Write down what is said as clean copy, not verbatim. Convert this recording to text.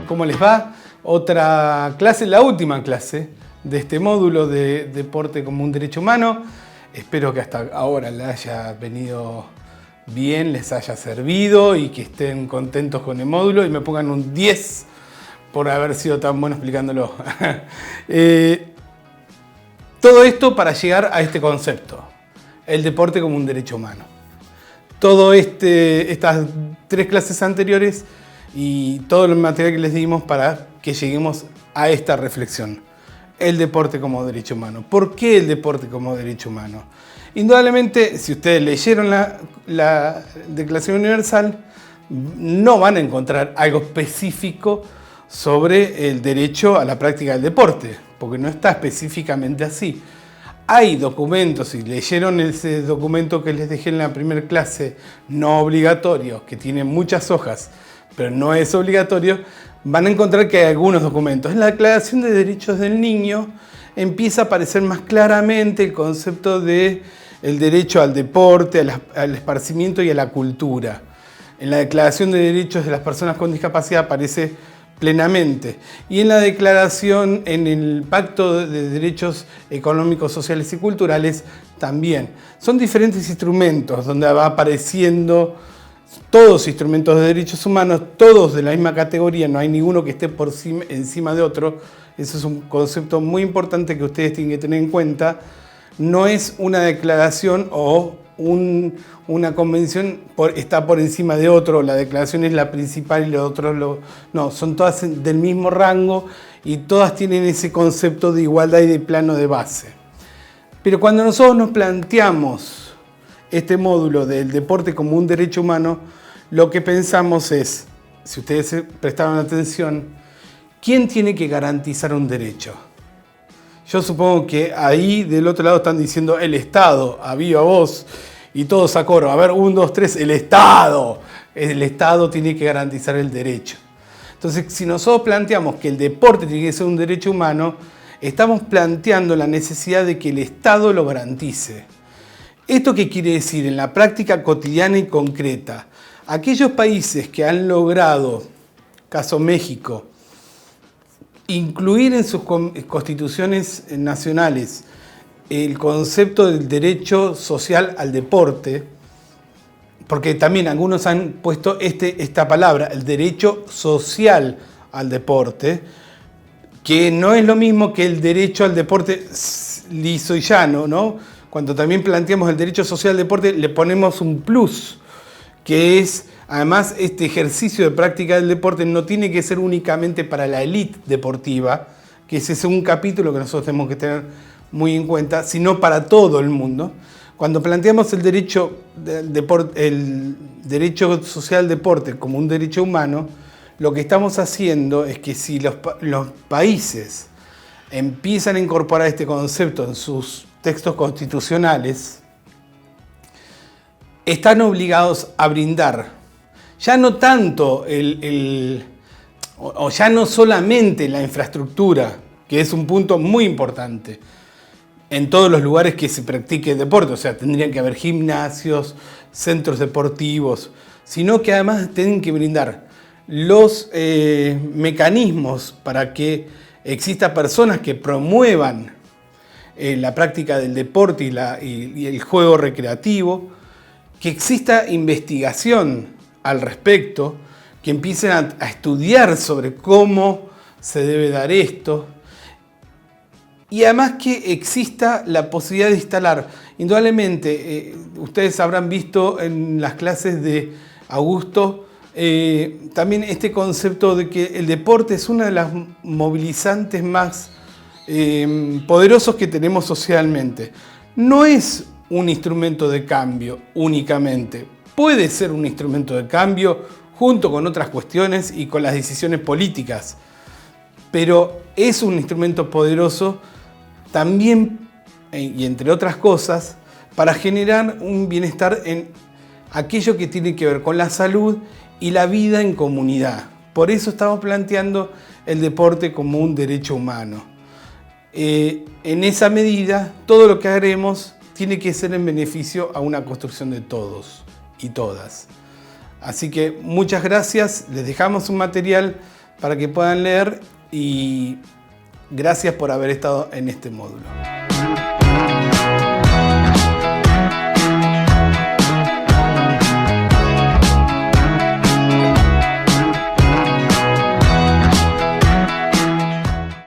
¿Cómo les va? Otra clase, la última clase de este módulo de deporte como un derecho humano. Espero que hasta ahora les haya venido bien, les haya servido y que estén contentos con el módulo y me pongan un 10 por haber sido tan bueno explicándolo. Todo esto para llegar a este concepto, el deporte como un derecho humano. Estas 3 clases anteriores y todo el material que les dimos para que lleguemos a esta reflexión. El deporte como derecho humano. ¿Por qué el deporte como derecho humano? Indudablemente, si ustedes leyeron la Declaración Universal, no van a encontrar algo específico sobre el derecho a la práctica del deporte, porque no está específicamente así. Hay documentos, si leyeron ese documento que les dejé en la primera clase, no obligatorio, que tiene muchas hojas, pero no es obligatorio, van a encontrar que hay algunos documentos. En la Declaración de Derechos del Niño empieza a aparecer más claramente el concepto del derecho al deporte, al esparcimiento y a la cultura. En la Declaración de Derechos de las Personas con Discapacidad aparece plenamente. Y en la declaración, en el Pacto de Derechos Económicos, Sociales y Culturales también. Son diferentes instrumentos donde va apareciendo todos instrumentos de derechos humanos, todos de la misma categoría, no hay ninguno que esté encima de otro. Eso es un concepto muy importante que ustedes tienen que tener en cuenta. No es una declaración o una convención está por encima de otro, la declaración es la principal y los otros no, son todas del mismo rango y todas tienen ese concepto de igualdad y de plano de base. Pero cuando nosotros nos planteamos este módulo del deporte como un derecho humano, lo que pensamos es, si ustedes prestaron atención, ¿quién tiene que garantizar un derecho? Yo supongo que ahí del otro lado están diciendo el Estado, a viva voz, y todos a coro. A ver, 1, 2, 3, el Estado. El Estado tiene que garantizar el derecho. Entonces, si nosotros planteamos que el deporte tiene que ser un derecho humano, estamos planteando la necesidad de que el Estado lo garantice. ¿Esto qué quiere decir? En la práctica cotidiana y concreta, aquellos países que han logrado, caso México, incluir en sus constituciones nacionales el concepto del derecho social al deporte, porque también algunos han puesto esta palabra, el derecho social al deporte, que no es lo mismo que el derecho al deporte liso y llano, ¿no? Cuando también planteamos el derecho social al deporte, le ponemos un plus, que es, además, este ejercicio de práctica del deporte no tiene que ser únicamente para la élite deportiva, que ese es un capítulo que nosotros tenemos que tener muy en cuenta, sino para todo el mundo. Cuando planteamos el derecho social al deporte como un derecho humano, lo que estamos haciendo es que si los países empiezan a incorporar este concepto en sus textos constitucionales, están obligados a brindar ya no tanto o ya no solamente la infraestructura, que es un punto muy importante en todos los lugares que se practique deporte, o sea, tendrían que haber gimnasios, centros deportivos, sino que además tienen que brindar los mecanismos para que existan personas que promuevan la práctica del deporte y el juego recreativo, que exista investigación al respecto, que empiecen a estudiar sobre cómo se debe dar esto, y además que exista la posibilidad de instalar. Indudablemente, ustedes habrán visto en las clases de Augusto también este concepto de que el deporte es una de las movilizantes más poderosos que tenemos socialmente. No es un instrumento de cambio únicamente. Puede ser un instrumento de cambio junto con otras cuestiones y con las decisiones políticas, pero es un instrumento poderoso también, y entre otras cosas, para generar un bienestar en aquello que tiene que ver con la salud y la vida en comunidad. Por eso estamos planteando el deporte como un derecho humano. En esa medida, todo lo que haremos tiene que ser en beneficio a una construcción de todos y todas. Así que muchas gracias, les dejamos un material para que puedan leer y gracias por haber estado en este módulo.